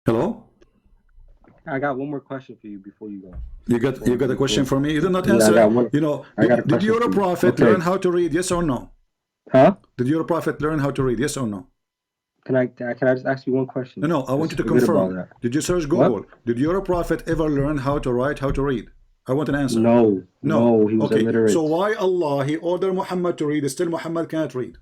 Hello? I got one more question for you before you go. You got a question for me? You did not Yeah, I answer. got one. You know, I got a did your question for you. prophet Okay. learn how to read? Yes or no? Huh? Did your prophet learn how to read? Yes or no? Can I just ask you one question? No, I want you to Forget about confirm. that. Did you search What? Google? Did your prophet ever learn how to write, how to read? I want an answer. No, he was Okay, illiterate. so why Allah, He ordered Muhammad to read, still Muhammad cannot read?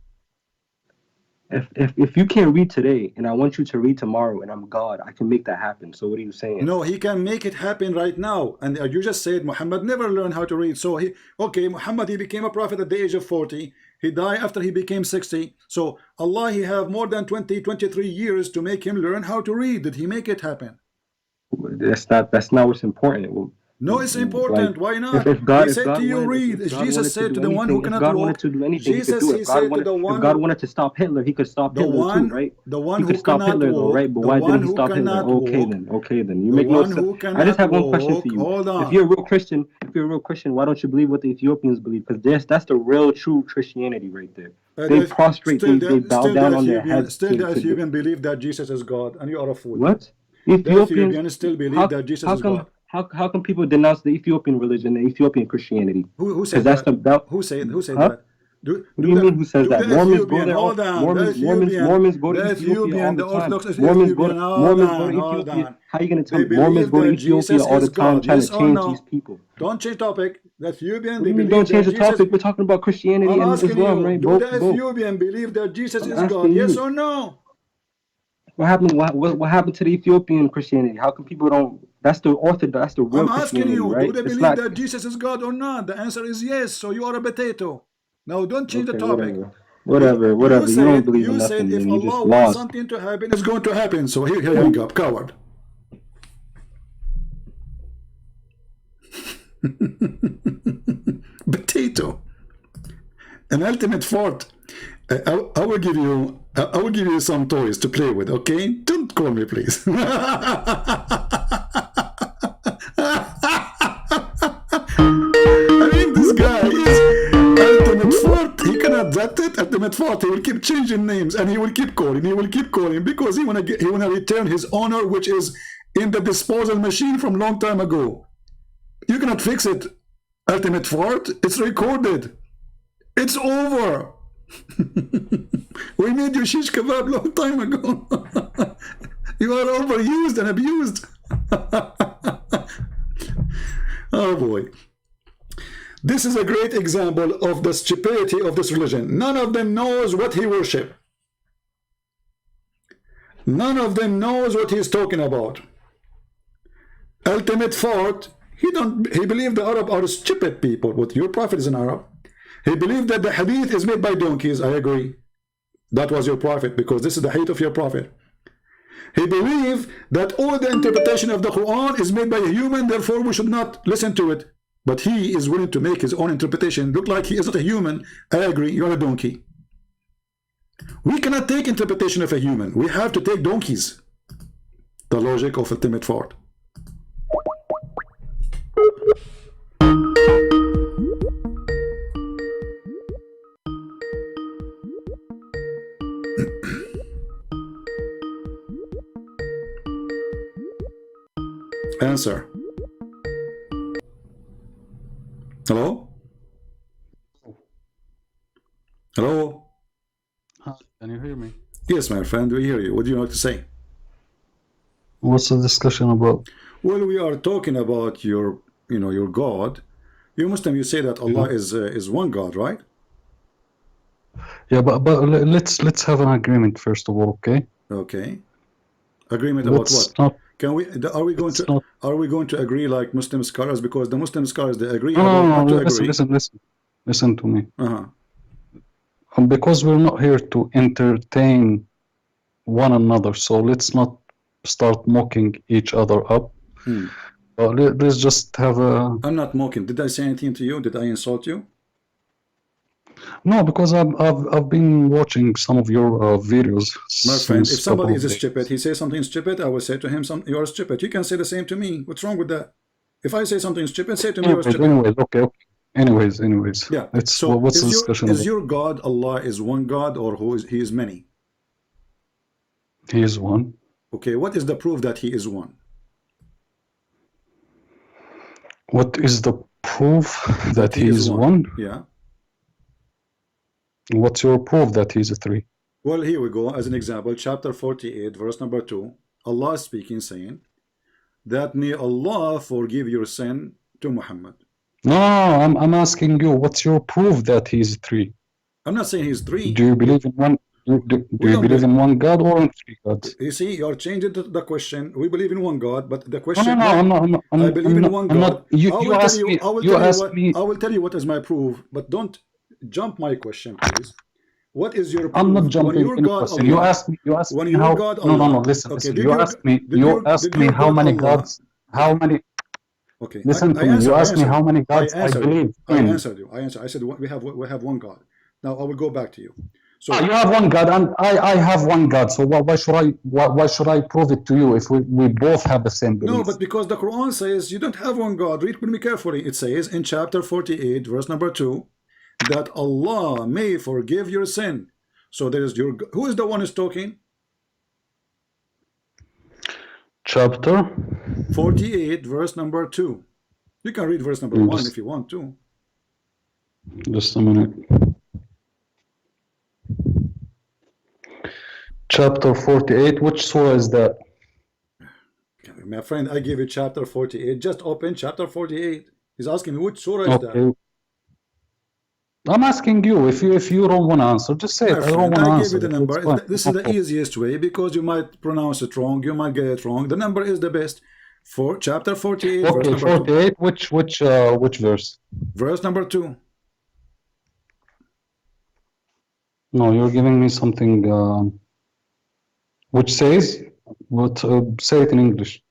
If you can't read today and I want you to read tomorrow and I'm God, I can make that happen. So what are you saying? No, He can make it happen right now. And you just said Muhammad never learned how to read. So Muhammad, he became a prophet at the age of 40. He died after he became 60. So Allah, He have more than 23 years to make him learn how to read. Did He make it happen? That's not what's important. No, it's important. Like, Why not? if God, He said to you, read. Jesus said to the one who cannot if God walk. wanted to do anything, Jesus, he could do it. He said to the If one God wanted to stop Hitler, he could stop the Hitler one, too, right? the one He who could stop cannot Hitler though, walk, right? But the why one didn't he who stop Hitler? cannot Okay walk, then, okay then. You the make no one sense. who I just have one cannot question for walk. you. Hold on. If you're a real Christian, why don't you believe what the Ethiopians believe? Because that's the real true Christianity right there. They prostrate, they bow down on their heads. Still the Ethiopian believe that Jesus is God, and you are a fool. What? The Ethiopians Ethiopians still believe that Jesus is God. How come people denounce the Ethiopian religion, the Ethiopian Christianity? Who said that's that? Who said huh? that? Do What do you mean? Who says that? Mormons go there. Hold on. Mormons go to Ethiopia all the time. Mormons go to Ethiopia. How are you going to tell me? Mormons go to Ethiopia all the time trying to change these people. Don't change topic. The Ethiopian, what do you mean don't change the topic? We're talking about Christianity and Islam, right? Do the Ethiopian believe that Jesus is God? Yes or no? What happened? What happened to the Ethiopian Christianity? How come people don't? That's the Orthodox. That's the real Christianity, right? Do they believe that Jesus is God or not? The answer is yes. So you are a potato. Now don't change the topic. Whatever. You don't believe in nothing. You said if Allah wants something to happen, it's going to happen. So here you hang up, coward. Potato. An ultimate fort. I will give you some toys to play with, okay? Don't call me, please. I mean, this guy is ultimate fort. He cannot that it. Ultimate fort. He will keep changing names and he will keep calling. He will keep calling because he wanna return his honor, which is in the disposal machine from long time ago. You cannot fix it, ultimate fort. It's recorded. It's over. We made you shish kebab long time ago. You are overused and abused. Oh boy. This is a great example of the stupidity of this religion. None of them knows what he worship. None of them knows what he's talking about. Ultimate fort. He believed the Arab are stupid people. But your prophet is an Arab. He believed that the hadith is made by donkeys. I agree. That was your prophet, because this is the hadith of your prophet. He believed that all the interpretation of the Quran is made by a human, therefore we should not listen to it. But he is willing to make his own interpretation. Look like he is not a human. I agree, you're a donkey. We cannot take interpretation of a human. We have to take donkeys. The logic of ultimate fort. Answer. Hello? Hello? Hi, can you hear me? Yes, my friend, we hear you. What do you like to say? What's the discussion about? Well, we are talking about your God. You Muslim, you say that Allah is one God, right? Yeah, but let's have an agreement first of all, okay? Okay. Agreement about what? Can we? Are we going to agree like Muslim scholars? Because the Muslim scholars, they agree about not to agree. Listen to me. Because we're not here to entertain one another, so let's not start mocking each other up. Let's just have a... I'm not mocking. Did I say anything to you? Did I insult you? No, because I've been watching some of your videos. My friend, if somebody is stupid, he says something stupid, I will say to him, you are stupid. You can say the same to me. What's wrong with that? If I say something stupid, say to me, you're stupid. Anyways, okay. Anyways. Yeah. So what's the discussion is your God, Allah, is one God, or he is many? He is one. Okay, what is the proof that he is one? What is the proof that he is one? Yeah. What's your proof that he's a three? Well, here we go. As an example, chapter 48, verse number 2. Allah speaking, saying that may Allah forgive your sin to Muhammad. No, I'm asking you, what's your proof that he's three? I'm not saying he's three. Do you believe in one? Do you believe in one God or in three gods? You see, you're changing the question. We believe in one God, but the question. No, I believe in one God. You asked me. I will tell you what is my proof, but don't jump my question, please. What is your proof? I'm not jumping in the question. You asked me. When me how. God, No. Listen. Okay, You asked me. You asked me how many gods. How many? Okay. Listen to me. You asked me how many gods I believe in. I answered you. I said we have one God. Now I will go back to you. So you have one God and I have one God. So why should I prove it to you if we both have the same belief? No, but because the Quran says you don't have one God. Read with me carefully. It says in chapter 48, verse number 2, that Allah may forgive your sin. So there is your. Who is the one who's talking? Chapter 48, verse number 2. You can read verse number 1 if you want to. Just a minute. Chapter 48, which surah is that? My friend, I gave you chapter 48. Just open chapter 48. He's asking me which surah is that. I'm asking you. If you don't want to answer, just say it. I don't want to answer. I gave you the number. This is the easiest way because you might pronounce it wrong. You might get it wrong. The number is the best. For chapter 48. Okay, verse number 48. 2. Which verse? Verse number 2. No, you're giving me something. Which says, what? Say it in English.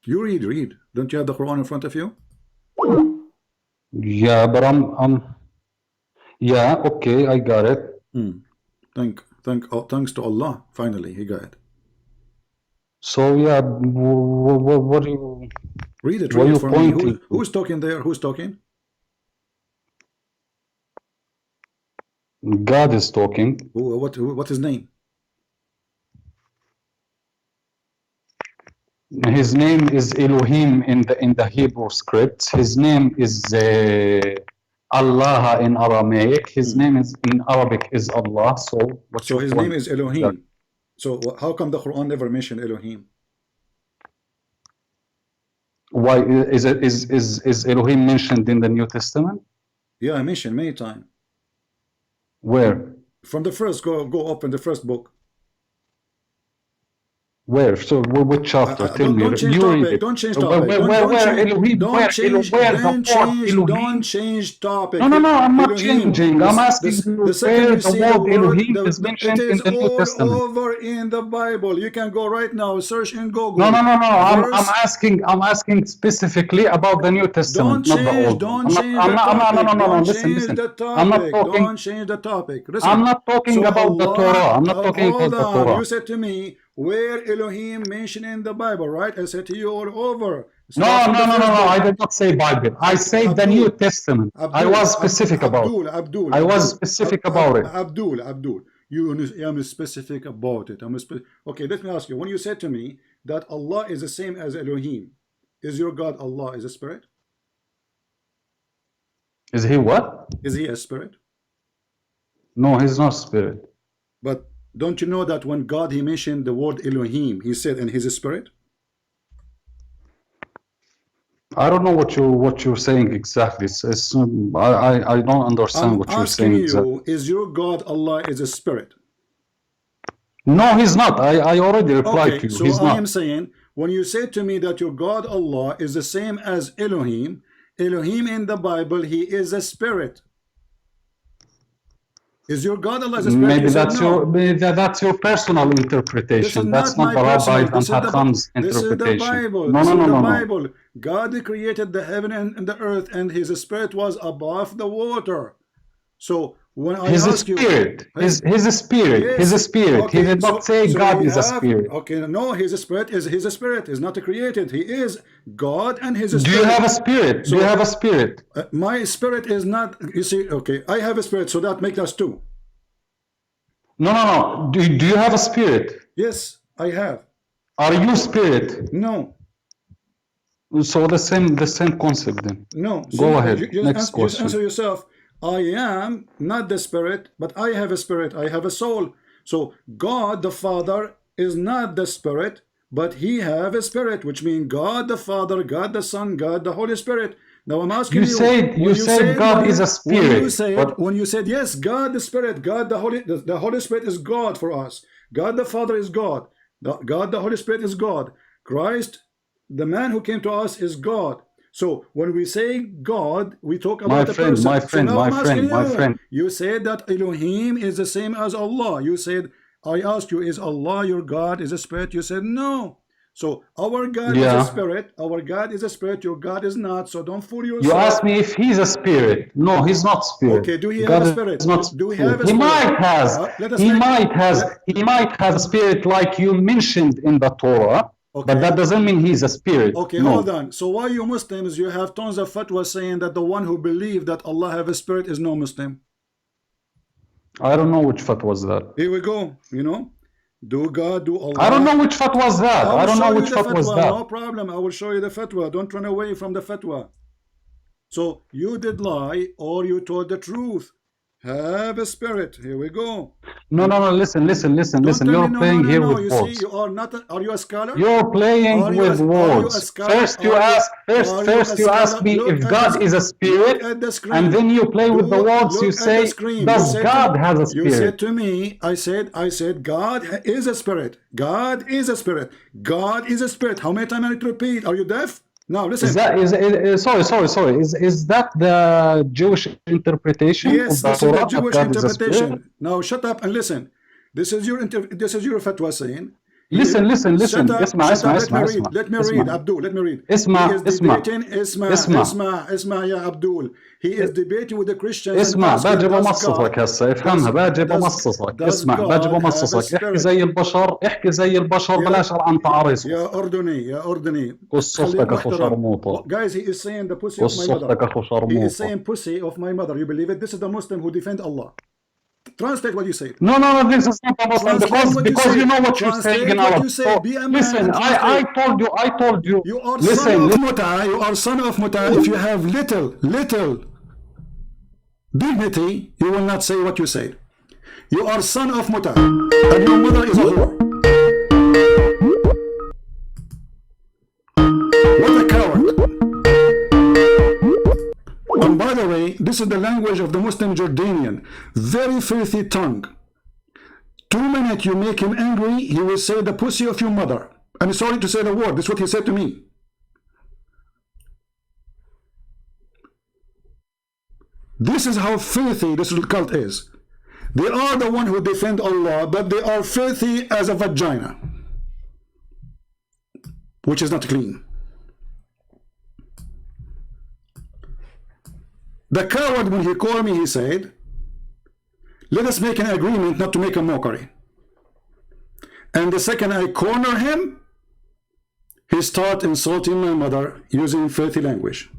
You read. Don't you have the Quran in front of you? Yeah, but yeah, okay, I got it. Thanks to Allah. Finally, he got it. So yeah, what do you read it? Read it for me. Who's talking there? Who's talking? God is talking. What's his name? His name is Elohim in the Hebrew script. His name is Allah in Aramaic. His name is in Arabic is Allah. So his name is Elohim. So how come the Quran never mentioned Elohim? Why is Elohim mentioned in the New Testament? Yeah, I mentioned many times. Where? From the first. Go open the first book. Where? So which chapter? Tell me. Don't change topic. Don't change topic. Don't change topic. No. I'm not changing. I'm asking you where the word Elohim is mentioned in the New Testament. It is all over in the Bible. You can go right now. Search in Google. No. I'm asking specifically about the New Testament, not the Old. Don't change the topic. No. Listen. I'm not talking. Don't change the topic. Listen. I'm not talking about the Torah. I'm not talking about the Torah. You said to me, where Elohim mentioned in the Bible, right? I said to you all over. No. I did not say Bible. I said the New Testament. I was specific about it. Abdul. I was specific about it. Abdul. I'm specific about it. Okay, let me ask you. When you said to me that Allah is the same as Elohim, is your God Allah is a spirit? Is he what? Is he a spirit? No, he's not spirit. But don't you know that when God he mentioned the word Elohim, he said, and he's a spirit? I don't know what you're saying exactly. I don't understand what you're saying exactly. Is your God Allah is a spirit? No, he's not. I already replied to you. So he's I not. am saying, when you say to me that your God Allah is the same as Elohim in the Bible, he is a spirit. Is your God Allah as a spirit? Maybe that's your personal interpretation. That's not the Rabbi and Hakam's interpretation. This is the Bible. No. Bible. God created the heaven and the earth, and his spirit was above the water. So when I ask you, his spirit. Okay, he did not say God is a spirit. Okay, no, his spirit is not created. He is God and his spirit. Do you have a spirit? Do you have a spirit? My spirit is not, you see, okay, I have a spirit, so that makes us two. No. Do you have a spirit? Yes, I have. Are you spirit? No. So the same concept then. No. Go ahead. Next question. Just answer yourself. I am not the spirit, but I have a spirit. I have a soul. So God the Father is not the spirit, but he have a spirit, which means God the Father, God the Son, God the Holy Spirit. Now I'm asking you. You said God is a spirit. When you said yes, God the Spirit, God the Holy Spirit is God for us. God the Father is God. God the Holy Spirit is God. Christ, the man who came to us, is God. So when we say God, we talk about the person. My friend. You said that Elohim is the same as Allah. You said, I asked you, is Allah your God, is a spirit? You said no. So our God is a spirit. Our God is a spirit. Your God is not. So don't fool yourself. You asked me if he's a spirit. No, he's not spirit. Okay, do he have a spirit? Do we have a spirit? He might have. He might have a spirit like you mentioned in the Torah. Okay. But that doesn't mean he's a spirit. Okay, no. Hold on. So why you Muslims, you have tons of fatwa saying that the one who believes that Allah have a spirit is no Muslim? I don't know which fatwa was that. Here we go, you know. Do God, do Allah. I don't know which fatwa was that. I don't know which fatwa was that. No problem. I will show you the fatwa. Don't run away from the fatwa. So you did lie or you told the truth. Have a spirit. Here we go. No. Listen. You're playing here with words. See, you are not. Are you a scholar? You're playing with words. First you ask me if God is a spirit, and then you play with the words. You say, does God has a spirit? You said to me, I said, God is a spirit. God is a spirit. God is a spirit. How many times I need to repeat? Are you deaf? Now listen. Sorry. Is that the Jewish interpretation? Yes, this is the Jewish interpretation. Now shut up and listen. This is your fatwa saying. Listen. Let me read, Abdul. Let me read. اسمع يا Abdul. He is debating with the Christians. اسمع باجي بمصصك هسه افهمها باجي بمصصك اسمع باجي بمصصك احكي زي البشر بلاش عن تعريص يا أردني قصتك اخو شرموطه. Guys, he is saying the pussy of my mother. He is saying pussy of my mother. You believe it? This is the Muslim who defend Allah. Translate what you say. No, this is not a Muslim because you know what you're saying in Arabic. So, listen, I told you. You are son of Muta. You are son of Muta. If you have little dignity, you will not say what you say. You are son of Muta, and your mother is a whore. What a coward. And by the way, this is the language of the Muslim Jordanian. Very filthy tongue. 2 minutes you make him angry, he will say the pussy of your mother. I'm sorry to say the word. This is what he said to me. This is how filthy this cult is. They are the one who defend Allah, but they are filthy as a vagina, which is not clean. The coward, when he called me, he said, let us make an agreement not to make a mockery. And the second I corner him, he started insulting my mother using filthy language.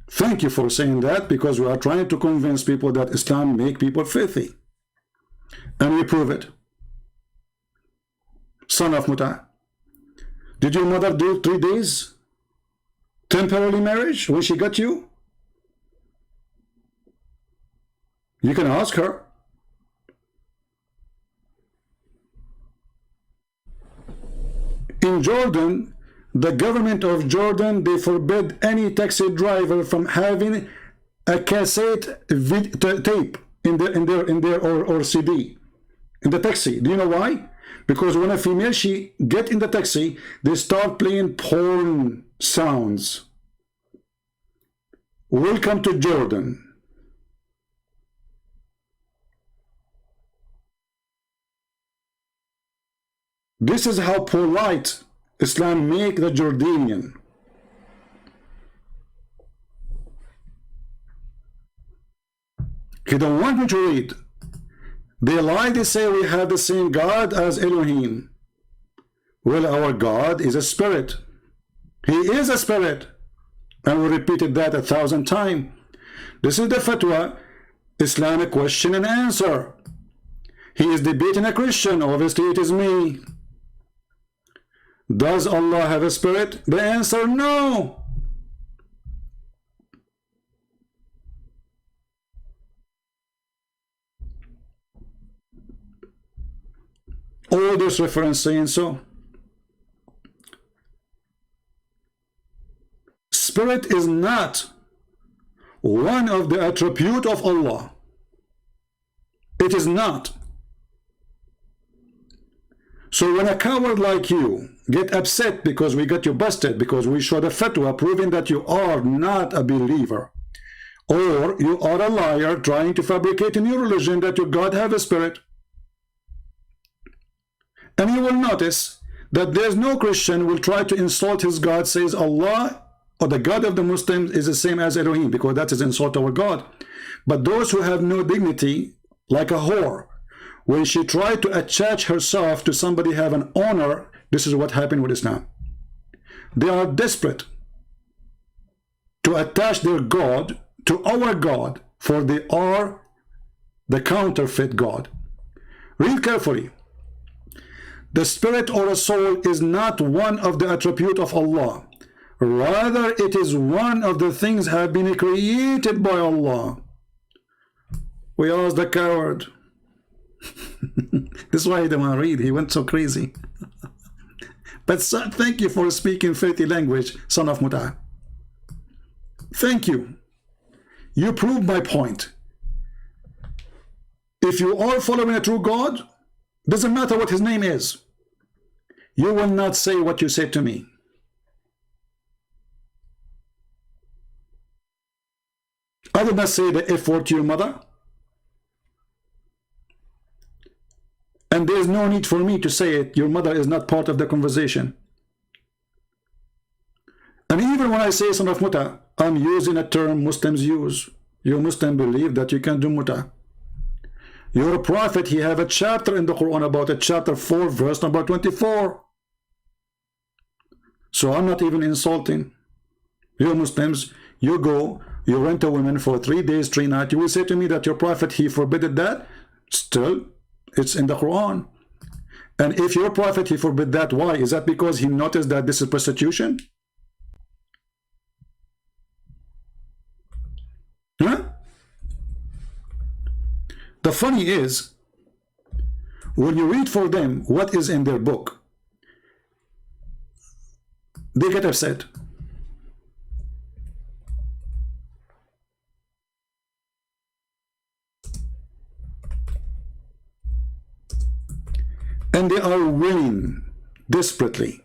Thank you for saying that, because we are trying to convince people that Islam make people filthy. And we prove it. Son of Muta. Did your mother do 3 days? Temporary marriage when she got you? You can ask her. In Jordan, the government of Jordan, they forbid any taxi driver from having a cassette tape in their or CD in the taxi. Do you know why? Because when a female she get in the taxi, they start playing porn sounds. Welcome to Jordan. This is how polite Islam make the Jordanian. He don't want me to read. They lie, they say we have the same God as Elohim. Well, our God is a spirit. He is a spirit. And we repeated that 1,000 times. This is the fatwa, Islamic question and answer. He is debating a Christian. Obviously, it is me. Does Allah have a spirit? The answer, no. All this reference saying so. Spirit is not one of the attributes of Allah. It is not. So when a coward like you get upset because we got you busted, because we showed a fatwa proving that you are not a believer, or you are a liar trying to fabricate a new religion that your God have a spirit, and you will notice that there's no Christian will try to insult his God, says Allah or the God of the Muslims is the same as Elohim, because that is insult to our God. But those who have no dignity, like a whore, when she tried to attach herself to somebody have an honor, this is what happened with Islam. They are desperate to attach their God to our God, for they are the counterfeit God. Read carefully. The spirit or a soul is not one of the attributes of Allah. Rather, it is one of the things have been created by Allah. We asked the coward. This is why he didn't want to read. He went so crazy. But thank you for speaking filthy language, son of Muta. Thank you. You proved my point. If you are following a true God, doesn't matter what his name is, you will not say what you said to me. I did not say the F word to your mother. And there is no need for me to say it. Your mother is not part of the conversation. And even when I say son of muta, I'm using a term Muslims use. You Muslims believe that you can do muta. Your prophet, he have a chapter in the Quran about it, chapter 4, verse number 24. So I'm not even insulting. You Muslims, you go, you rent a woman for 3 days, 3 nights. You will say to me that your prophet, he forbid that. Still, it's in the Quran. And if your prophet, he forbid that, why? Is that because he noticed that this is prostitution? Huh? The funny is, when you read for them what is in their book, they get upset. And they are willing desperately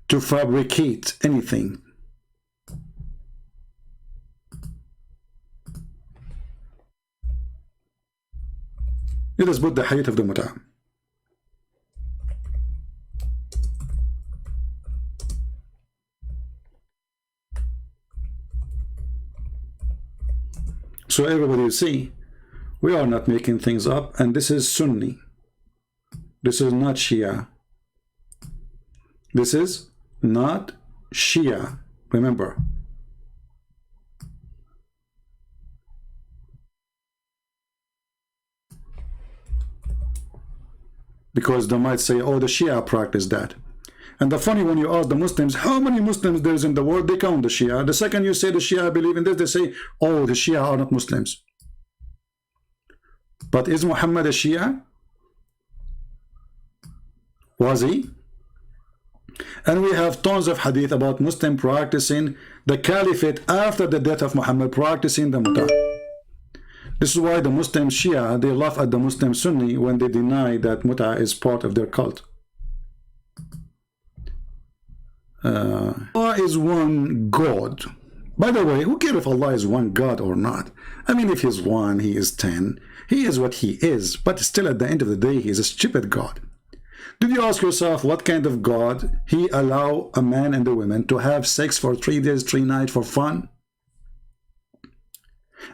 to fabricate anything. Let us put the height of the muta. So everybody, you see, we are not making things up, and this is Sunni. This is not Shia. This is not Shia. Remember. Because they might say, oh, the Shia practice that. And the funny, when you ask the Muslims, how many Muslims there is in the world, they count the Shia. The second you say the Shia believe in this, they say, oh, the Shia are not Muslims. But is Muhammad a Shia? Was he? And we have tons of hadith about Muslim practicing the caliphate after the death of Muhammad, practicing the muta. This is why the Muslim Shia, they laugh at the Muslim Sunni when they deny that muta is part of their cult. Allah is one God. By the way, who cares if Allah is one God or not? I mean, if he's one, he is 10. He is what he is, but still at the end of the day, he is a stupid God. Did you ask yourself what kind of God he allow a man and a woman to have sex for 3 days, 3 nights for fun?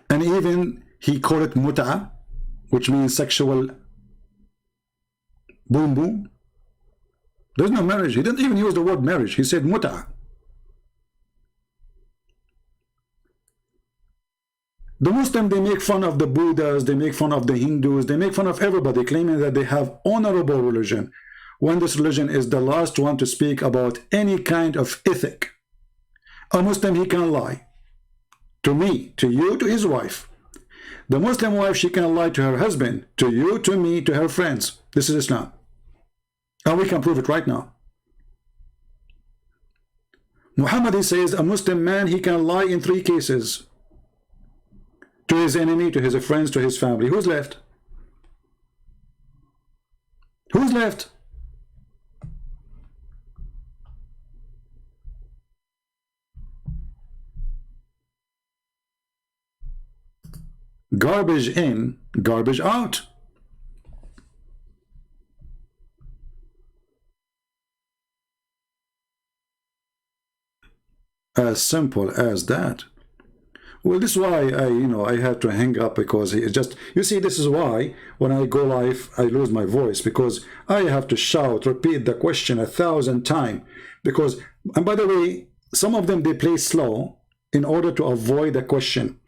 And even he called it muta, which means sexual boom boom. There's no marriage. He didn't even use the word marriage. He said muta. The Muslim, they make fun of the Buddhas, they make fun of the Hindus, they make fun of everybody, claiming that they have honorable religion, when this religion is the last one to speak about any kind of ethic. A Muslim, he can lie to me, to you, to his wife. The Muslim wife, she can lie to her husband, to you, to me, to her friends. This is Islam. And we can prove it right now. Muhammad, he says a Muslim man, he can lie in 3 cases. To his enemy, to his friends, to his family. Who's left? Who's left? Garbage in, garbage out. As simple as that. Well, this is why I had to hang up, because it just, you see, this is why when I go live I lose my voice, because I have to shout, repeat the question 1,000 times, because, and by the way, some of them, they play slow in order to avoid the question.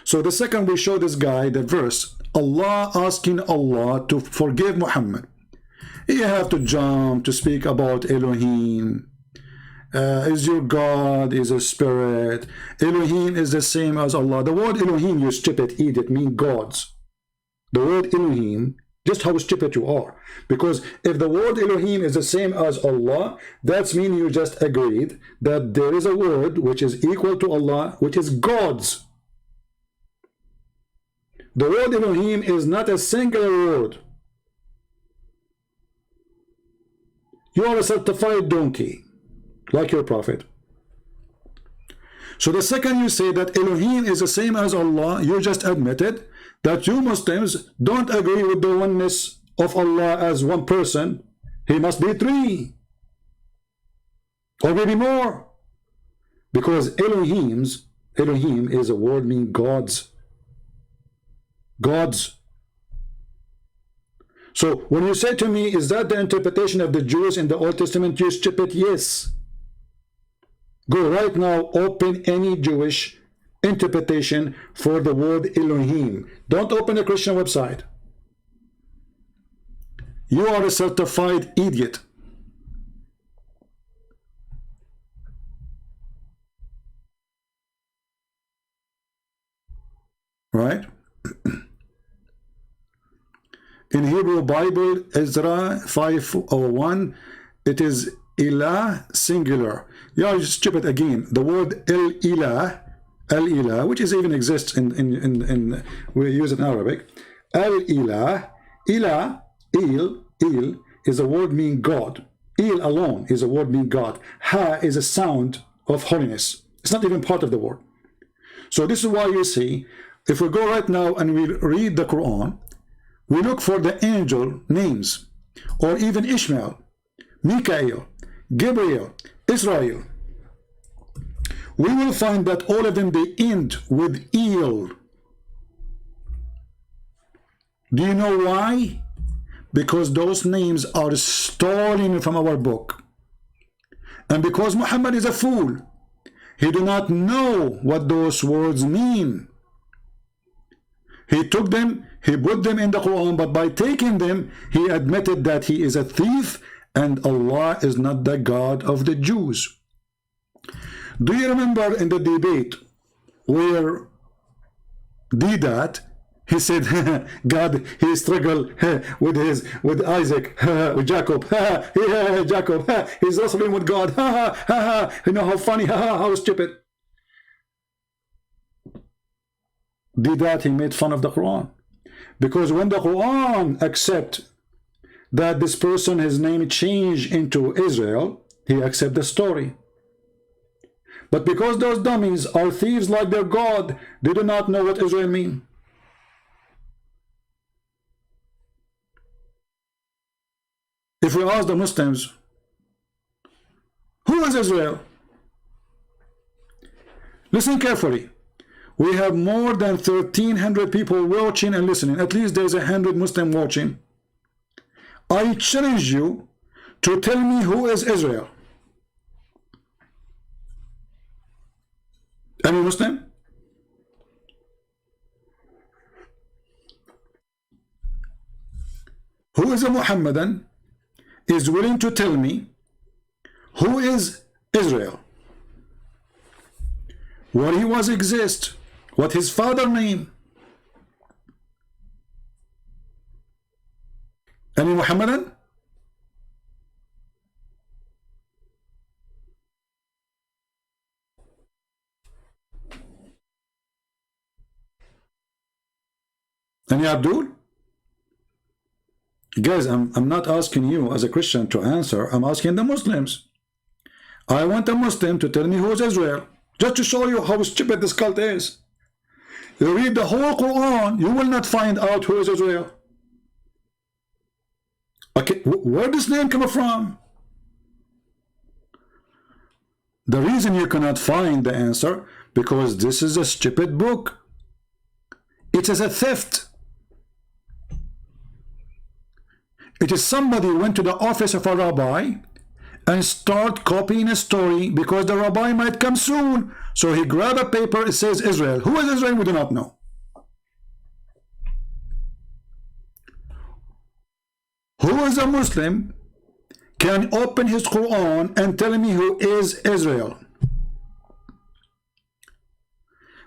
So the second we show this guy the verse, Allah asking Allah to forgive Muhammad, you have to jump to speak about Elohim. Is your God is a spirit. Elohim is the same as Allah. The word Elohim, you stupid idiot, means gods. The word Elohim, just how stupid you are. Because if the word Elohim is the same as Allah, that means you just agreed that there is a word which is equal to Allah, which is gods. The word Elohim is not a singular word. You are a certified donkey, like your prophet. So the second you say that Elohim is the same as Allah, you just admitted that you Muslims don't agree with the oneness of Allah as one person. He must be 3 or maybe more, because Elohim is a word meaning gods. Gods. So when you say to me, is that the interpretation of the Jews in the Old Testament, you stupid? Yes. Go right now, open any Jewish interpretation for the word Elohim. Don't open a Christian website. You are a certified idiot. Right? In Hebrew Bible, Ezra 5:01, it is Ilah singular. You are stupid again. The word El-Ilah, which is even exists in we use it in Arabic. El-Ilah, Ilah, Il is a word meaning God. Il alone is a word meaning God. Ha is a sound of holiness. It's not even part of the word. So this is why you see, if we go right now and we read the Quran, we look for the angel names, or even Ishmael, Mikael, Gabriel, Israel. We will find that all of them, they end with Il. Do you know why? Because those names are stolen from our book. And because Muhammad is a fool, he do not know what those words mean. He took them, he put them in the Quran, but by taking them, he admitted that he is a thief and Allah is not the God of the Jews. Do you remember in the debate where Hidayat, he said, God, he struggled with Isaac, with Jacob, Jacob, he's wrestling with God, you know how funny, how stupid. Hidayat, he made fun of the Quran. Because when the Quran accept that this person, his name changed into Israel, he accept the story. But because those dummies are thieves like their God, they do not know what Israel means. If we ask the Muslims, who is Israel? Listen carefully. We have more than 1,300 people watching and listening. At least there's 100 Muslims watching. I challenge you to tell me who is Israel. Any Muslim? who is a Muhammadan is willing to tell me who is Israel, where he was exist, what his father name. Any Muhammadan? Any Abdul? Guys, I'm not asking you as a Christian to answer. I'm asking the Muslims. I want a Muslim to tell me who is Israel, just to show you how stupid this cult is. You read the whole Quran, you will not find out who is Israel. Okay, where does name come from? The reason you cannot find the answer, because this is a stupid book. It is a theft. It is somebody went to the office of a rabbi and start copying a story because the rabbi might come soon. So he grabbed a paper, it says Israel. Who is Israel? We do not know. Who is a Muslim can open his Quran and tell me who is Israel?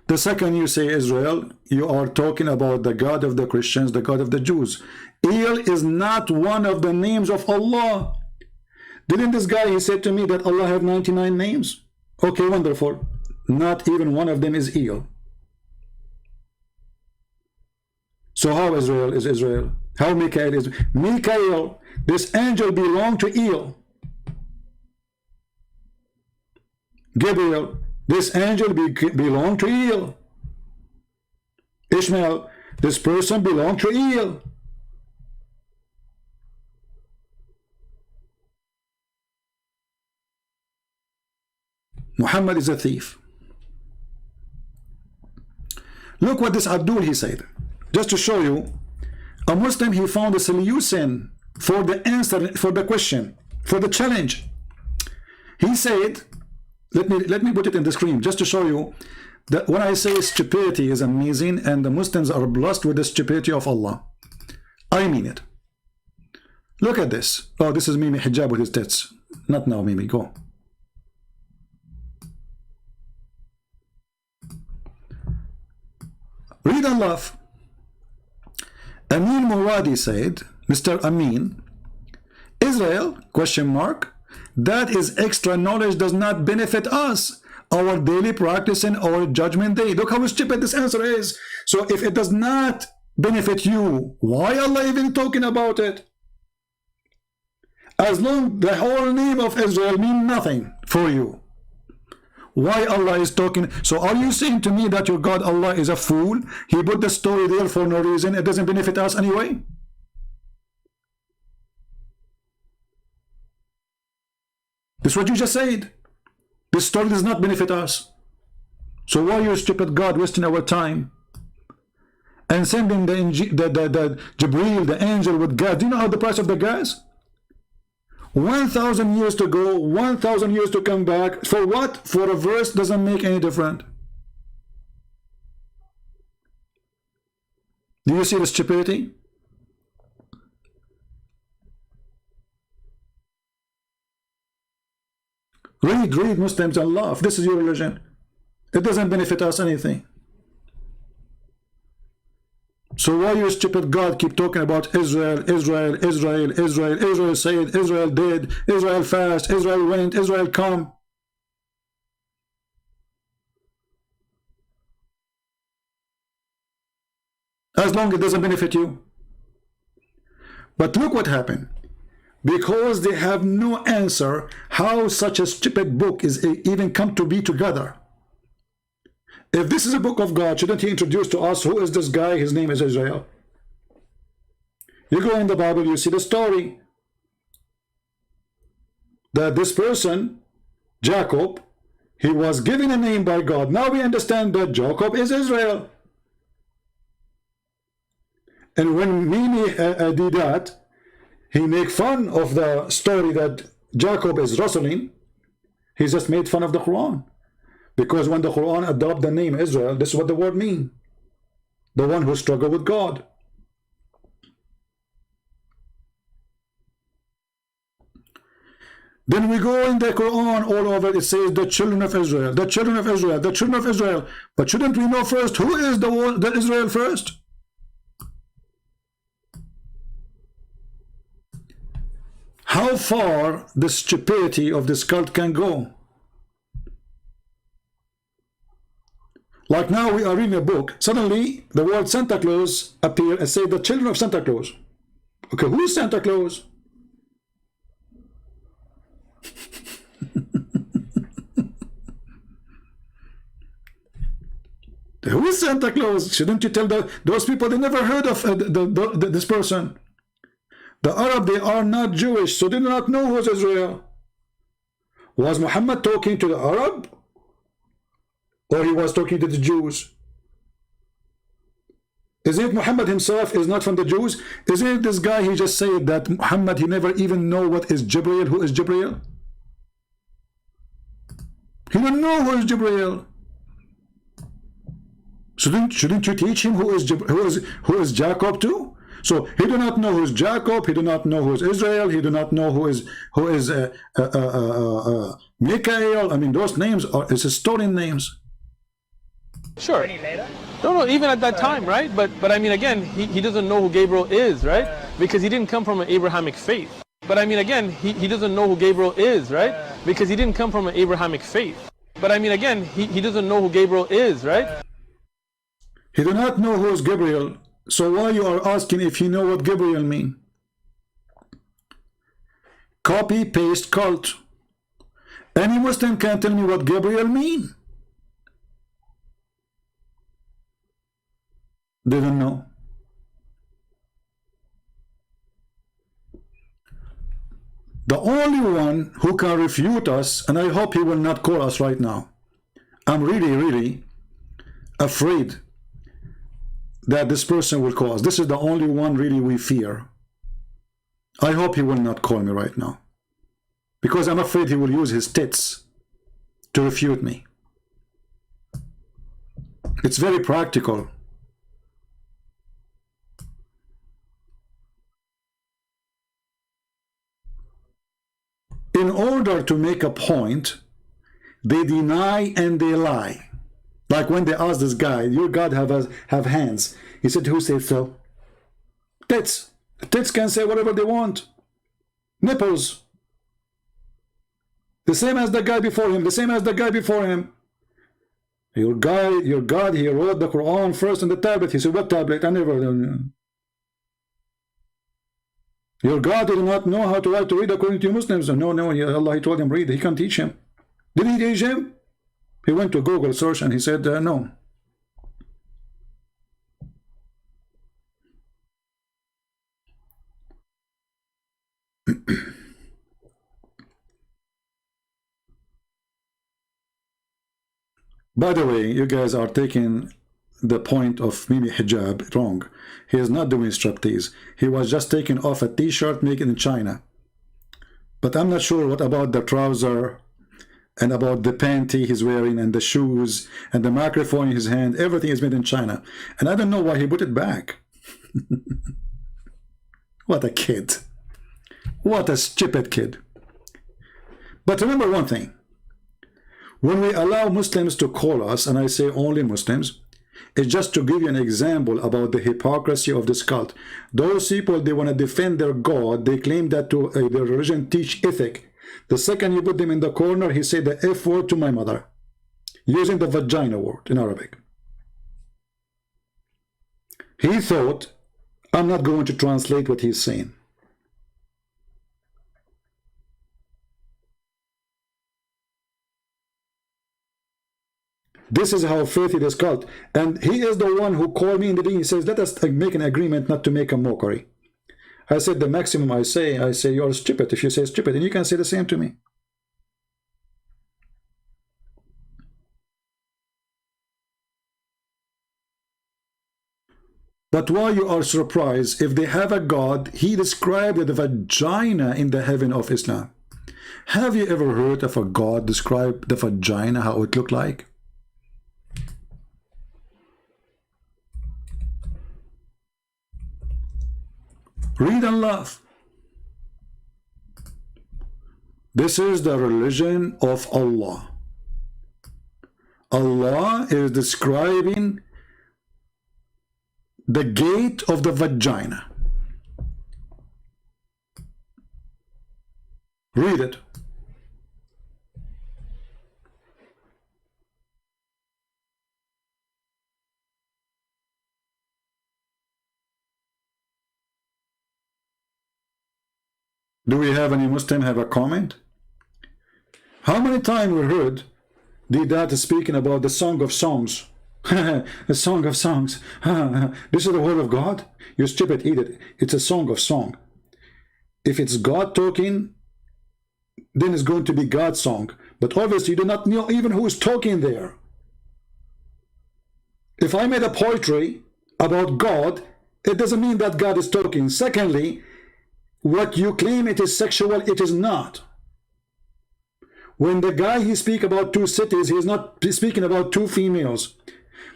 The second you say Israel, you are talking about the God of the Christians, the God of the Jews. El is not one of the names of Allah. Didn't this guy, he said to me that Allah have 99 names? Okay, wonderful. Not even one of them is El. So how Israel is Israel? How Mikael is? Mikael, this angel belonged to El. Gabriel, this angel belonged to El. Ishmael, this person belonged to El. Muhammad is a thief. Look what this Abdul he said. Just to show you, a Muslim, he found a solution for the answer, for the question, for the challenge. He said, let me put it in the screen just to show you that when I say stupidity is amazing and the Muslims are blessed with the stupidity of Allah, I mean it. Look at this. Oh, this is Mimi Hijab with his tits. Not now, Mimi. Go. Read and laugh. Amin Muradi said, Mr. Amin, Israel, question mark, that is extra knowledge does not benefit us. Our daily practice and our judgment day. Look how stupid this answer is. So if it does not benefit you, why Allah even talking about it? As long the whole name of Israel mean nothing for you, why Allah is talking? So are you saying to me that your God Allah is a fool? He put the story there for no reason. It doesn't benefit us anyway. This is what you just said. This story does not benefit us. So why you stupid God wasting our time and sending the Jibreel, the angel with gas? Do you know how the price of the gas? 1,000 years to go, 1,000 years to come back. For what? For a verse doesn't make any difference. Do you see the stupidity? Read Muslims and laugh. This is your religion. It doesn't benefit us anything. So why you stupid God keep talking about Israel, Israel, Israel, Israel, Israel said, Israel did, Israel fast, Israel went, Israel come. As long as it doesn't benefit you. But look what happened. Because they have no answer how such a stupid book is even come to be together. If this is a book of God, shouldn't he introduce to us who is this guy? His name is Israel. You go in the Bible, you see the story that this person, Jacob, he was given a name by God. Now we understand that Jacob is Israel. And when Mimi did that, he made fun of the story that Jacob is Rosalie. He just made fun of the Quran. Because when the Quran adopted the name Israel, this is what the word means. The one who struggled with God. Then we go in the Quran all over, it says the children of Israel, the children of Israel, the children of Israel. But shouldn't we know first who is the Israel first? How far the stupidity of this cult can go? Like now we are reading a book, suddenly the word Santa Claus appear and say the children of Santa Claus. Okay, who is Santa Claus? Who is Santa Claus? Shouldn't you tell those people they never heard of this person? The Arab, they are not Jewish, so they do not know who is Israel. Was Muhammad talking to the Arab? Or he was talking to the Jews? Isn't it Muhammad himself is not from the Jews? Isn't it this guy, he just said that Muhammad, he never even know what is Jibreel, who is Jibreel? He don't know who is Jibreel. Shouldn't you teach him who is Jacob too? So he do not know who is Jacob, he do not know who is Israel, he do not know who is Mikael. I mean, those names are historian names. Sure. No, even at that time, right? But I mean, again, he doesn't know who Gabriel is, right? Because he didn't come from an Abrahamic faith. But I mean, again, he doesn't know who Gabriel is, right? Because he didn't come from an Abrahamic faith. But I mean, again, he doesn't know who Gabriel is, right? He do not know who is Gabriel. So why you are asking if he know what Gabriel mean? Copy, paste, cult. Any Muslim can tell me what Gabriel mean. They don't know. The only one who can refute us, and I hope he will not call us right now. I'm really afraid that this person will call us. This is the only one really we fear. I hope he will not call me right now, because I'm afraid he will use his tits to refute me. It's very practical. In order to make a point, they deny and they lie. Like when they asked this guy, your God have hands. He said, who said so? Tits. Tits can say whatever they want. Nipples. The same as the guy before him. The same as the guy before him. Your God, he wrote the Quran first on the tablet. He said, what tablet? I never. Your God did not know how to write to read according to Muslims. No, Allah, he told him read. He can't teach him. Did he teach him? He went to Google search and he said, no. By the way, you guys are taking the point of Mimi Hijab wrong. He is not doing striptease. He was just taking off a t-shirt made in China. But I'm not sure what about the trouser and about the panty he's wearing and the shoes and the microphone in his hand. Everything is made in China. And I don't know why he put it back. What a kid. What a stupid kid. But remember one thing. When we allow Muslims to call us, and I say only Muslims, it's just to give you an example about the hypocrisy of this cult. Those people, they want to defend their God. They claim that their religion teach ethic. The second you put them in the corner, he said the F word to my mother, using the vagina word in Arabic. He thought, I'm not going to translate what he's saying. This is how filthy this cult. And he is the one who called me in the day. He says, let us make an agreement not to make a mockery. I said, the maximum I say you're stupid if you say stupid. And you can say the same to me. But why you are surprised? If they have a God, he described the vagina in the heaven of Islam. Have you ever heard of a God describe the vagina, how it looked like? Read and laugh. This is the religion of Allah. Allah is describing the gate of the vagina. Read it. Do we have any Muslim have a comment? How many times we heard the dad speaking about the Song of Songs? The Song of Songs. This is the word of God? You stupid idiot. It's a song of song. If it's God talking, then it's going to be God's song. But obviously you do not know even who is talking there. If I made a poetry about God, it doesn't mean that God is talking. Secondly, what you claim it is sexual, it is not. When the guy he speak about two cities, he is not speaking about two females.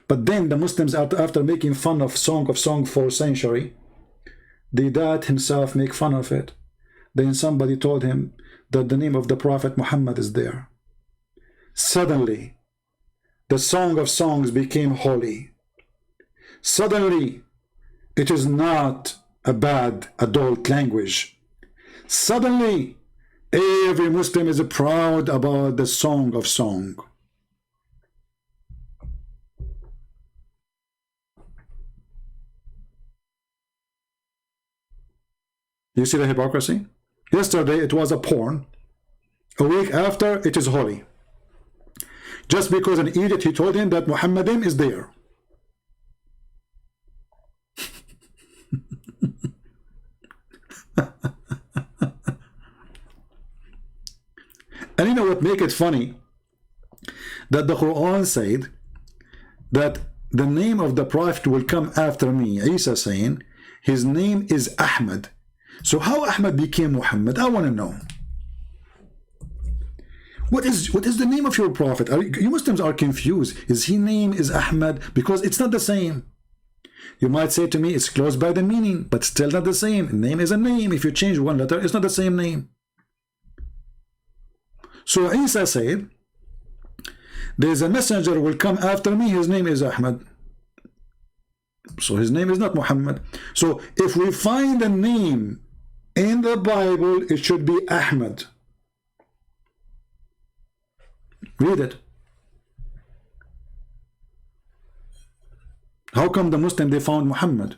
But then the Muslims, after making fun of Song for a century, the dad himself make fun of it. Then somebody told him that the name of the Prophet Muhammad is there. Suddenly, the Song of Songs became holy. Suddenly, it is not a bad adult language. Suddenly, every Muslim is proud about the Song of Song. You see the hypocrisy? Yesterday it was a porn. A week after it is holy. Just because an idiot he told him that Muhammadim is there. And you know what make it funny? That the Quran said that the name of the Prophet will come after me. Isa saying his name is Ahmed. So how Ahmed became Muhammad? I want to know. What is the name of your Prophet? You Muslims are confused. His name is Ahmed because it's not the same. You might say to me it's close by the meaning, but still not the same. Name is a name. If you change one letter, it's not the same name. So Isa said, there's a messenger who will come after me, his name is Ahmed. So his name is not Muhammad. So if we find a name in the Bible, it should be Ahmed. Read it. How come the Muslim they found Muhammad?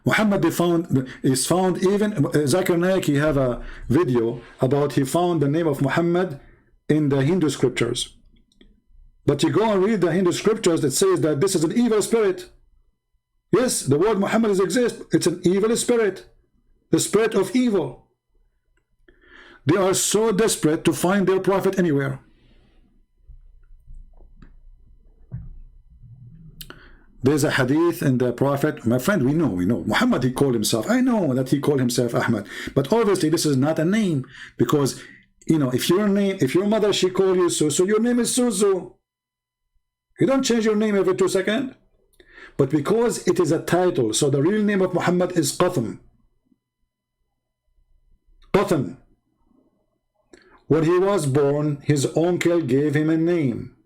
Muhammad is found even Zakir Naik, he have a video about he found the name of Muhammad in the Hindu scriptures. But you go and read the Hindu scriptures that says that this is an evil spirit. Yes, the word Muhammad exists. It's an evil spirit. The spirit of evil. They are so desperate to find their prophet anywhere. There's a hadith in the Prophet, my friend, we know. Muhammad, he called himself. I know that he called himself Ahmed. But obviously this is not a name. Because, if your mother, she called you Susu, your name is Susu. You don't change your name every 2 seconds. But because it is a title, so the real name of Muhammad is Qatham. Qatham. When he was born, his uncle gave him a name.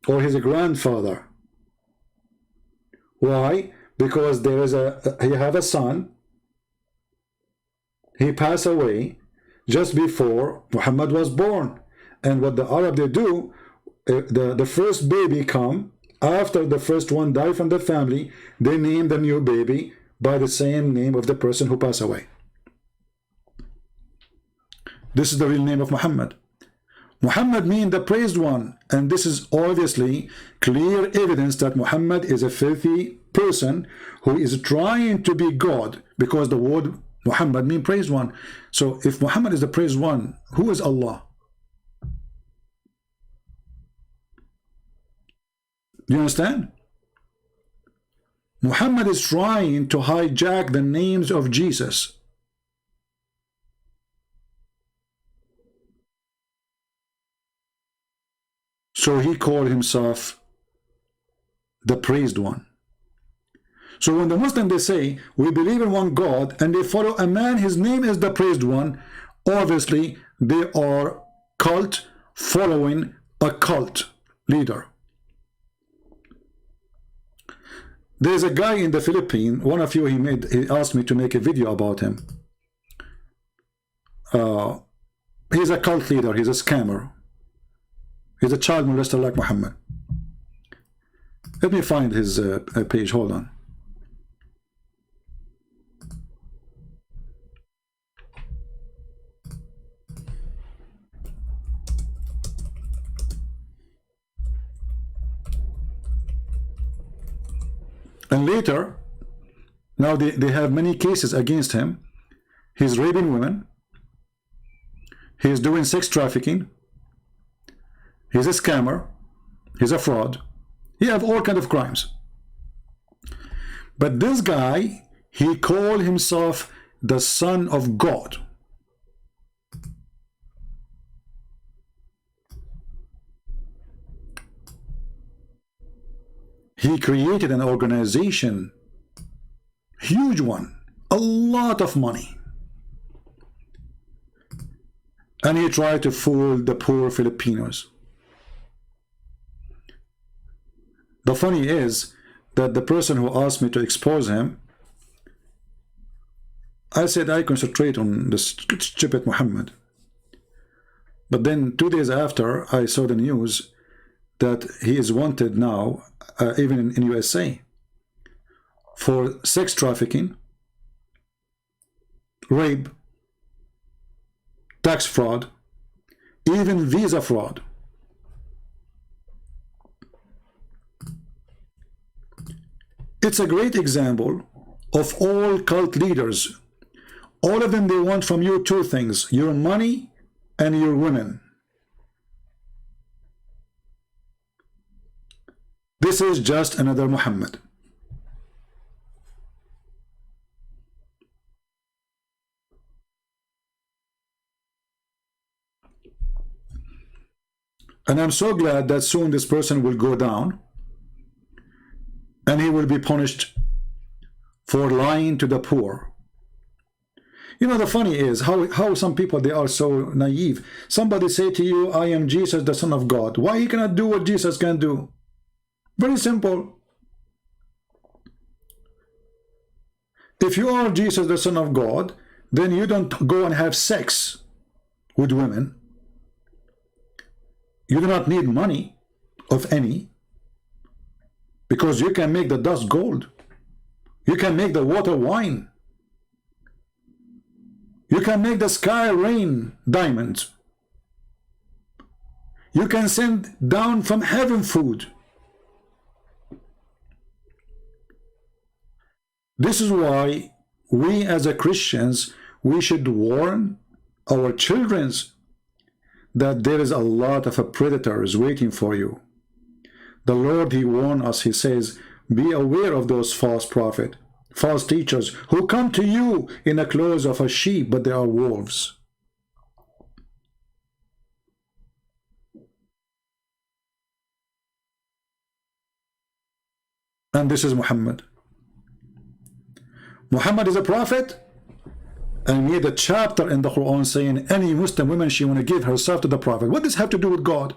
Or his grandfather. Why? Because he have a son. He passed away just before Muhammad was born. And what the Arab they do, the first baby come, after the first one died from the family, they name the new baby by the same name of the person who passed away. This is the real name of Muhammad. Muhammad means the praised one, and this is obviously clear evidence that Muhammad is a filthy person who is trying to be God, because the word Muhammad means praised one. So if Muhammad is the praised one, who is Allah? Do you understand? Muhammad is trying to hijack the names of Jesus. So he called himself the praised one. So when the Muslims they say we believe in one God and they follow a man, his name is the praised one, obviously they are cult following a cult leader. There's a guy in the Philippines, one of you, he asked me to make a video about him. He's a cult leader, he's a scammer. He's a child molester like Muhammad. Let me find his page, hold on. And later, now they have many cases against him. He's raping women. He's doing sex trafficking. He's a scammer. He's a fraud. He have all kinds of crimes. But this guy, he called himself the Son of God. He created an organization, huge one, a lot of money. And he tried to fool the poor Filipinos. The funny is that the person who asked me to expose him, I said I concentrate on this stupid Muhammad. But then 2 days after, I saw the news that he is wanted now, even in USA, for sex trafficking, rape, tax fraud, even visa fraud. It's a great example of all cult leaders. All of them, they want from you two things: your money and your women. This is just another Muhammad. And I'm so glad that soon this person will go down and he will be punished for lying to the poor. You know, the funny is how some people, they are so naive. Somebody say to you, I am Jesus, the Son of God. Why he cannot do what Jesus can do? Very simple. If you are Jesus, the Son of God, then you don't go and have sex with women. You do not need money of any, because you can make the dust gold. You can make the water wine. You can make the sky rain diamonds. You can send down from heaven food. This is why we as a Christians, we should warn our children that there is a lot of predators waiting for you. The Lord, he warned us, he says, be aware of those false prophets, false teachers who come to you in the clothes of a sheep, but they are wolves. And this is Muhammad. Muhammad is a prophet, and we had a chapter in the Quran saying any Muslim woman, she want to give herself to the prophet. What does this have to do with God?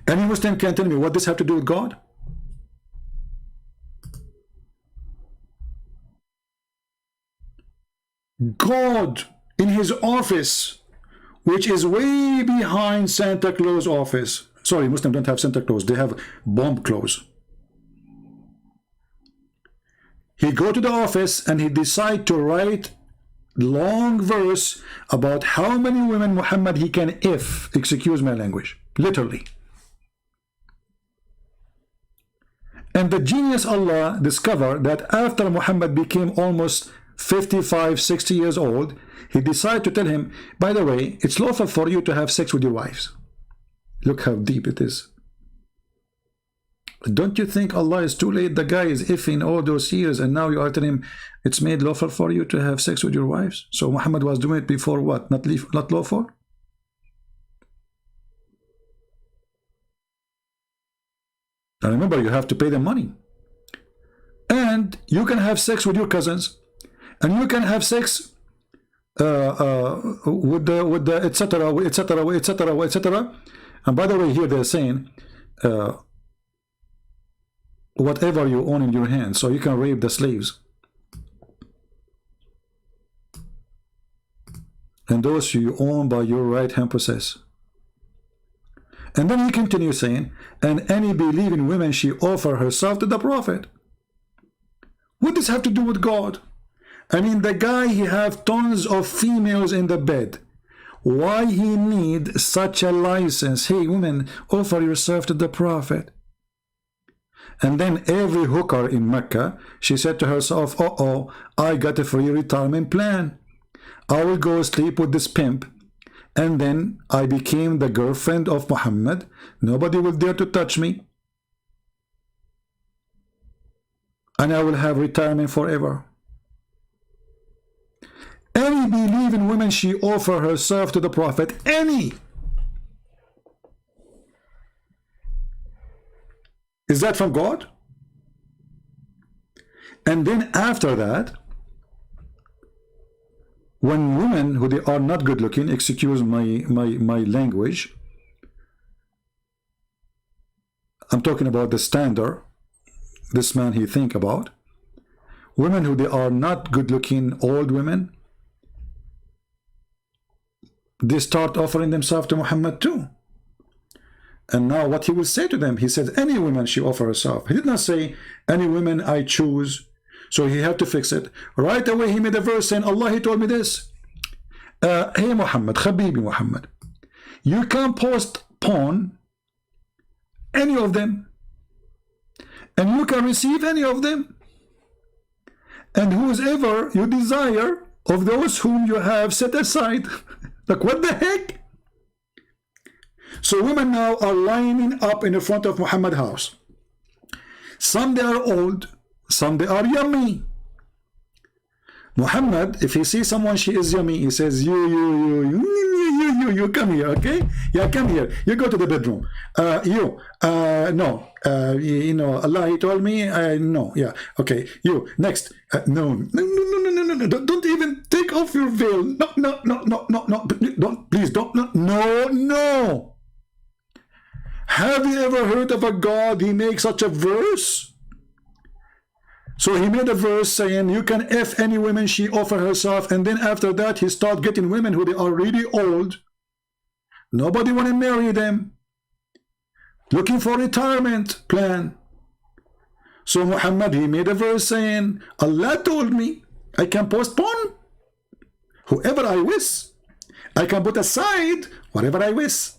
Any Muslim can tell me what this have to do with God? God in his office, which is way behind Santa Claus office. Sorry, Muslims don't have Santa Claus, they have bomb clothes. He go to the office and he decide to write long verse about how many women Muhammad he can excuse my language, literally. And the genius Allah discovered that after Muhammad became almost 55, 60 years old, he decided to tell him, by the way, it's lawful for you to have sex with your wives. Look how deep it is. Don't you think Allah is too late? The guy is effing all those years, and now you are telling him it's made lawful for you to have sex with your wives? So Muhammad was doing it before what? Not lawful? And remember, you have to pay them money. said you can have sex with your cousins, and you can have sex with the etc. etc. etc. etc. And by the way, here they're saying whatever you own in your hands, so you can rape the slaves and those you own by your right hand possess. And then he continues saying, and any believing woman she offer herself to the prophet. What does this have to do with God? I mean, the guy, he have tons of females in the bed. Why he need such a license? Hey, women, offer yourself to the prophet. And then every hooker in Mecca, she said to herself, uh-oh, I got a free retirement plan. I will go sleep with this pimp, and then I became the girlfriend of Muhammad. Nobody will dare to touch me, and I will have retirement forever. Any believing woman, she offer herself to the prophet. Any. Is that from God? And then after that, when women who they are not good looking, excuse my language, I'm talking about the standard this man he think about, women who they are not good looking, old women, they start offering themselves to Muhammad too. And now what he will say to them, he said any woman she offer herself. He did not say any women I choose. So he had to fix it. Right away he made a verse saying, Allah, he told me this. Hey Muhammad, Habibi Muhammad, you can post porn, any of them, and you can receive any of them. And whosoever you desire of those whom you have set aside. Like, what the heck? So women now are lining up in the front of Muhammad's house. Some they are old, some they are yummy. Muhammad, if he sees someone she is yummy, he says, you come here, okay? Yeah, come here. You go to the bedroom. You know, Allah, he told me, no, yeah, okay. You, next. No, don't even take off your veil. No, don't, please, don't, no. Have you ever heard of a God, he makes such a verse? So he made a verse saying, you can F any women she offer herself, and then after that he start getting women who they are really old. Nobody want to marry them. Looking for retirement plan. So Muhammad, he made a verse saying, Allah told me I can postpone whoever I wish. I can put aside whatever I wish.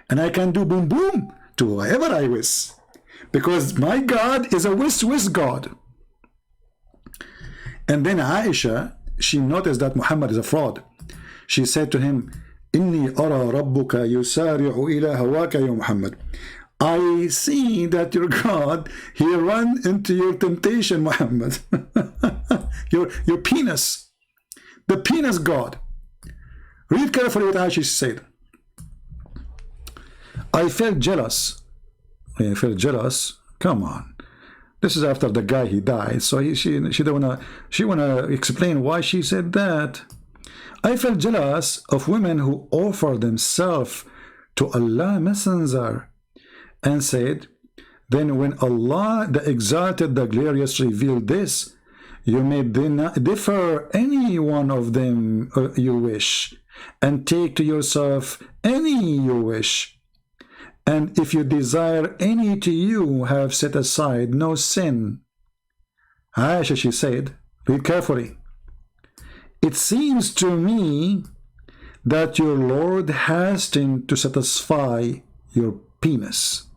And I can do boom boom to whoever I wish. Because my God is a wish God. And then Aisha, she noticed that Muhammad is a fraud. She said to him, Inni ara rabbuka yusari'u ila hawaka ya Muhammad. I see that your God, he ran into your temptation, Muhammad. your penis. The penis God. Read carefully what Aisha said. I felt jealous. I felt jealous. Come on. This is after the guy he died, so she wanna explain why she said that. I felt jealous of women who offer themselves to Allah Messenger, and said, then when Allah the Exalted, the Glorious revealed this, you may differ any one of them you wish, and take to yourself any you wish. And if you desire any to you have set aside no sin. Aisha, she said, read carefully. It seems to me that your Lord hastened to satisfy your penis.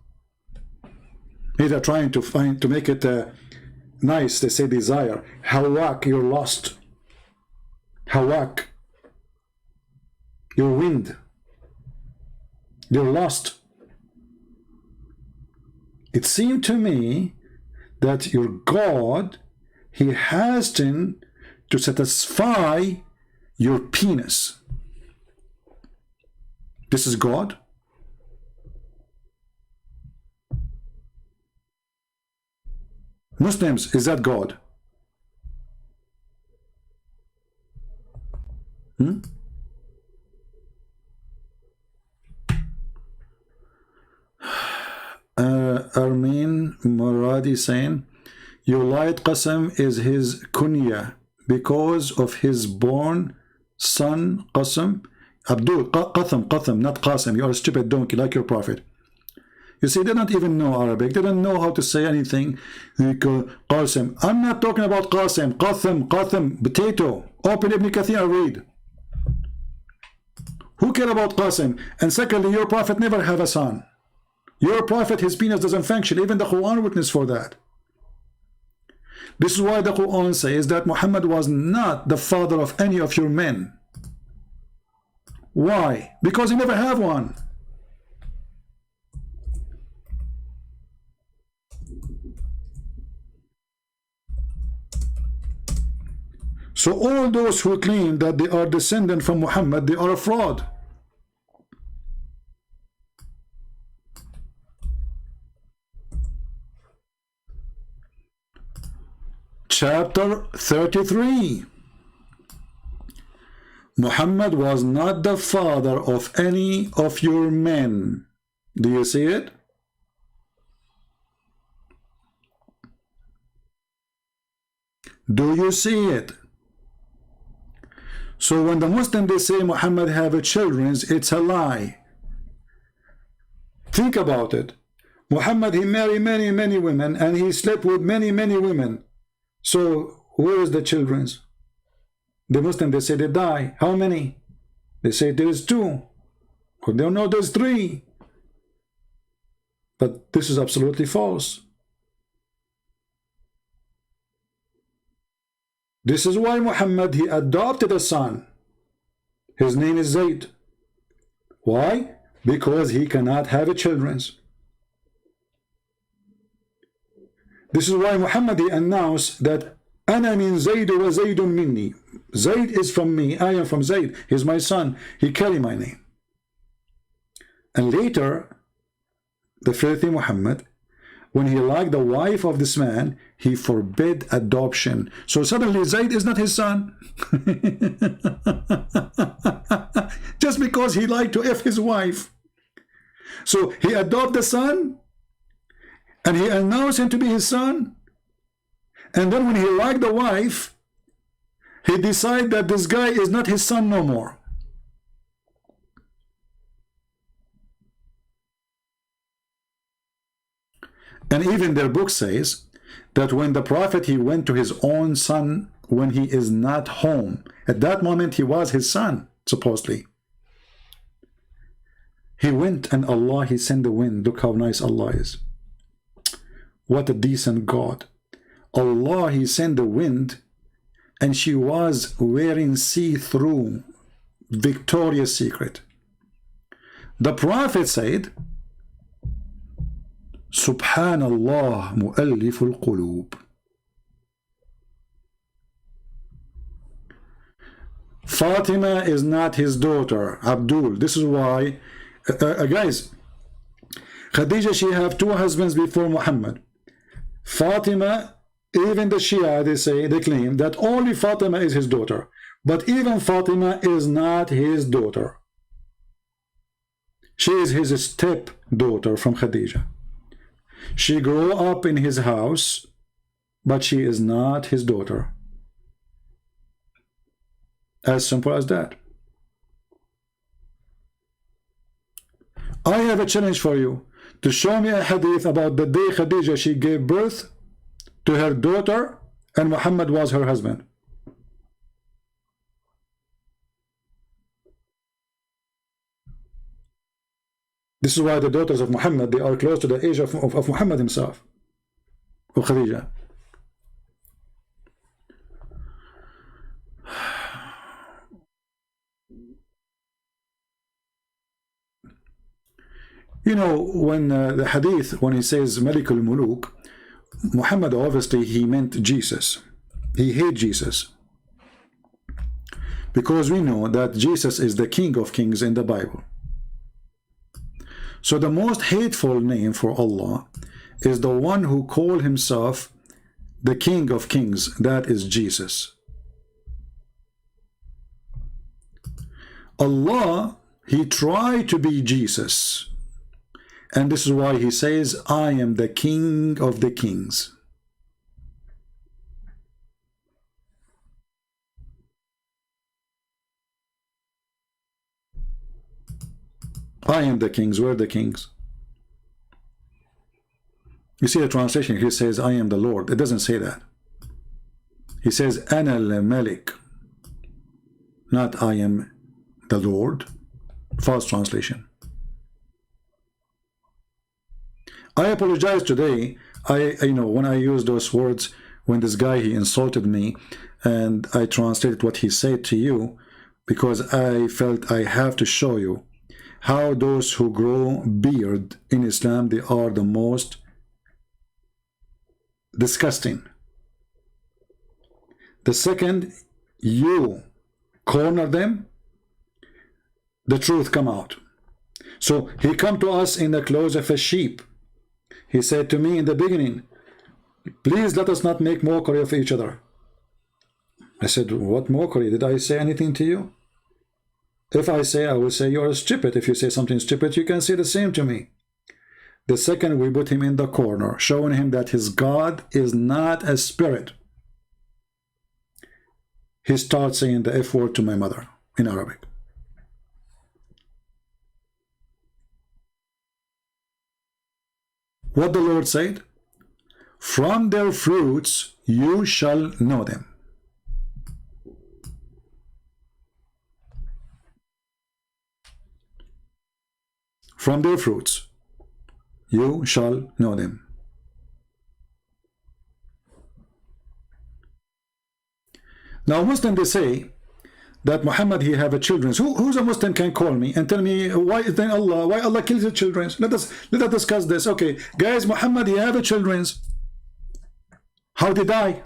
They're trying to make it nice. They say desire. Hawak, you're lost. Hawak, your wind. You're lost. It seemed to me that your God, he hastened to satisfy your penis. This is God. Muslims, is that God? Armin Muradi saying, your light Qasam is his kunya because of his born son Qasam. Abdul, Qatham, not Qasim. You are a stupid donkey like your prophet. You see, they don't even know Arabic. They don't know how to say anything. Qasim. I'm not talking about Qasim. Qatham, potato. Open Ibn Kathir and read. Who care about Qasim? And secondly, your prophet never have a son. Your prophet, his penis doesn't function. Even the Quran witness for that. This is why the Quran says that Muhammad was not the father of any of your men. Why? Because he never have one. So all those who claim that they are descendant from Muhammad, they are a fraud. Chapter 33. Muhammad was not the father of any of your men. Do you see it? Do you see it? So when the Muslims they say Muhammad have a children, it's a lie. Think about it. Muhammad, he married many women and he slept with many women. So where is the children's? The Muslims they say they die. How many? They say there is 2. Or they don't know there's 3. But this is absolutely false. This is why Muhammad, he adopted a son. His name is Zayd. Why? Because he cannot have a children. This is why Muhammad, he announced that Ana min Zayd wa Zaydun minni. Zayd is from me, I am from Zayd. He's my son. He carry my name. And later, the filthy Muhammad, when he liked the wife of this man, he forbid adoption. So suddenly Zayd is not his son. Just because he liked to F his wife. So he adopted the son, and he announced him to be his son. And then when he liked the wife, he decided that this guy is not his son no more. And even their book says that when the prophet, he went to his own son when he is not home, at that moment he was his son, supposedly. He went and Allah, he sent the wind. Look how nice Allah is. What a decent God. Allah, he sent the wind, and she was wearing see-through Victoria's Secret. The prophet said, Subhanallah mu'alliful qulub. Fatima is not his daughter, Abdul. This is why, guys, Khadija, she have 2 husbands before Muhammad. Fatima, even the Shia, they say, they claim that only Fatima is his daughter. But even Fatima is not his daughter. She is his stepdaughter from Khadija. She grew up in his house, but she is not his daughter. As simple as that. I have a challenge for you to show me a hadith about the day Khadija, she gave birth to her daughter and Muhammad was her husband. This is why the daughters of Muhammad, they are close to the age of Muhammad himself, of Khadija. You know, when the hadith, when he says Malik al-Muluk, Muhammad, obviously he meant Jesus. He hated Jesus. Because we know that Jesus is the King of Kings in the Bible. So the most hateful name for Allah is the one who called himself the King of Kings, that is Jesus. Allah, he tried to be Jesus, and this is why he says, I am the King of the Kings. I am the kings. Where are the kings? You see the translation, he says, I am the Lord. It doesn't say that. He says, Ana al-Malik, not I am the Lord. False translation. I apologize today. You know, when I use those words, when this guy, he insulted me, and I translated what he said to you, because I felt I have to show you how those who grow beard in Islam, they are the most disgusting. The second you corner them, the truth come out. So he come to us in the clothes of a sheep. He said to me in the beginning, please let us not make mockery of each other. I said, what mockery? Did I say anything to you? If I say, I will say you're stupid. If you say something stupid, you can say the same to me. The second, we put him in the corner, showing him that his God is not a spirit. He starts saying the F word to my mother in Arabic. What the Lord said? From their fruits you shall know them. From their fruits you shall know them. Now Muslims, they say that Muhammad, he have a children. Who's a Muslim can call me and tell me why then why Allah kills the children? Let us discuss this. Okay, guys, Muhammad, he have a children. How they die?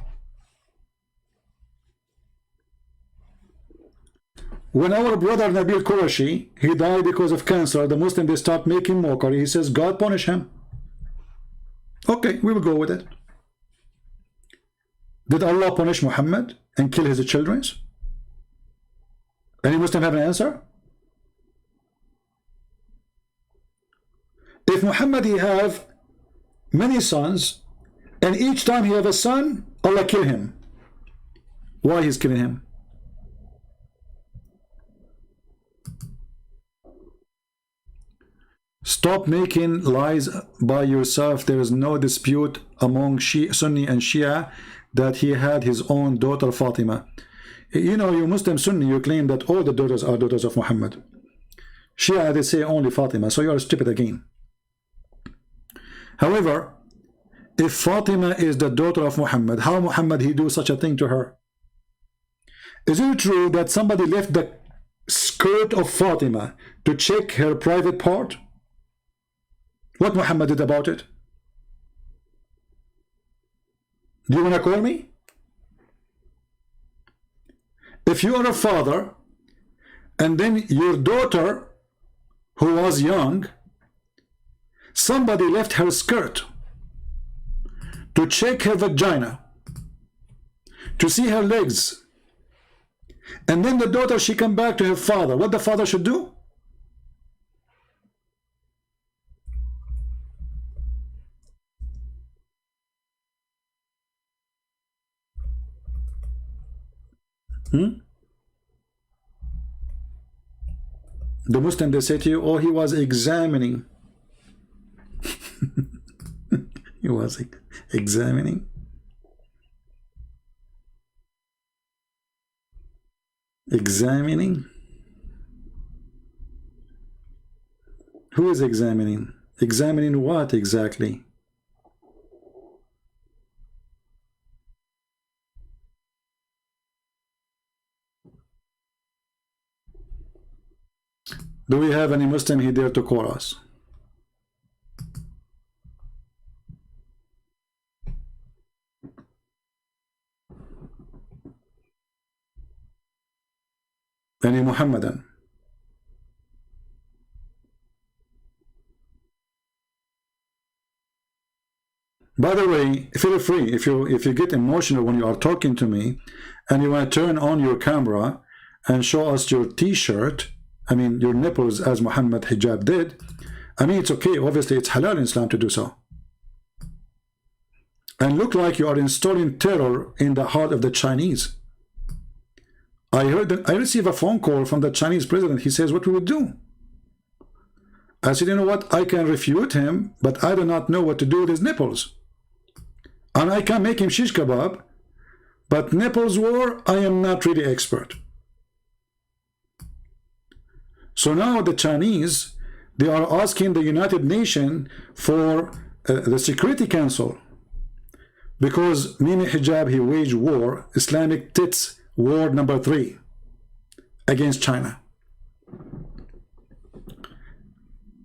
When our brother Nabil Qurashi, he died because of cancer, the Muslim, they start making mockery. He says, God punish him. Okay, we will go with it. Did Allah punish Muhammad and kill his children? Any Muslim have an answer? If Muhammad, he have many sons, and each time he have a son, Allah kill him. Why he's killing him? Stop making lies by yourself. There is no dispute among Sunni and Shia that he had his own daughter Fatima. You know, you Muslim Sunni, you claim that all the daughters are daughters of Muhammad. Shia, they say only Fatima, so you are stupid again. However, if Fatima is the daughter of Muhammad, how Muhammad he do such a thing to her? Is it true that somebody left the skirt of Fatima to check her private part? What Muhammad did about it? Do you want to call me? If you are a father and then your daughter who was young, somebody left her skirt to check her vagina, to see her legs, and then the daughter, she come back to her father, what the father should do? The Muslim, they say to you, oh, he was examining. He was examining. Examining? Who is examining? Examining what exactly? Do we have any Muslim here dare to call us? Any Muhammadan? By the way, feel free, if you get emotional when you are talking to me and you want to turn on your camera and show us your t-shirt, I mean your nipples as Muhammad Hijab did, I mean it's okay. Obviously it's halal in Islam to do so. And look like you are installing terror in the heart of the Chinese. I received a phone call from the Chinese president. He says, what we would do? I said, you know what? I can refute him, but I do not know what to do with his nipples. And I can make him shish kebab, but nipples war, I am not really expert. So now the Chinese, they are asking the United Nations for the Security Council, because Mimi Hijab, he waged war, Islamic tits war number 3 against China.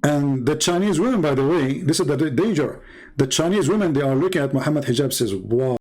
And the Chinese women, by the way, this is the danger. The Chinese women, they are looking at Muhammad Hijab, says, wow.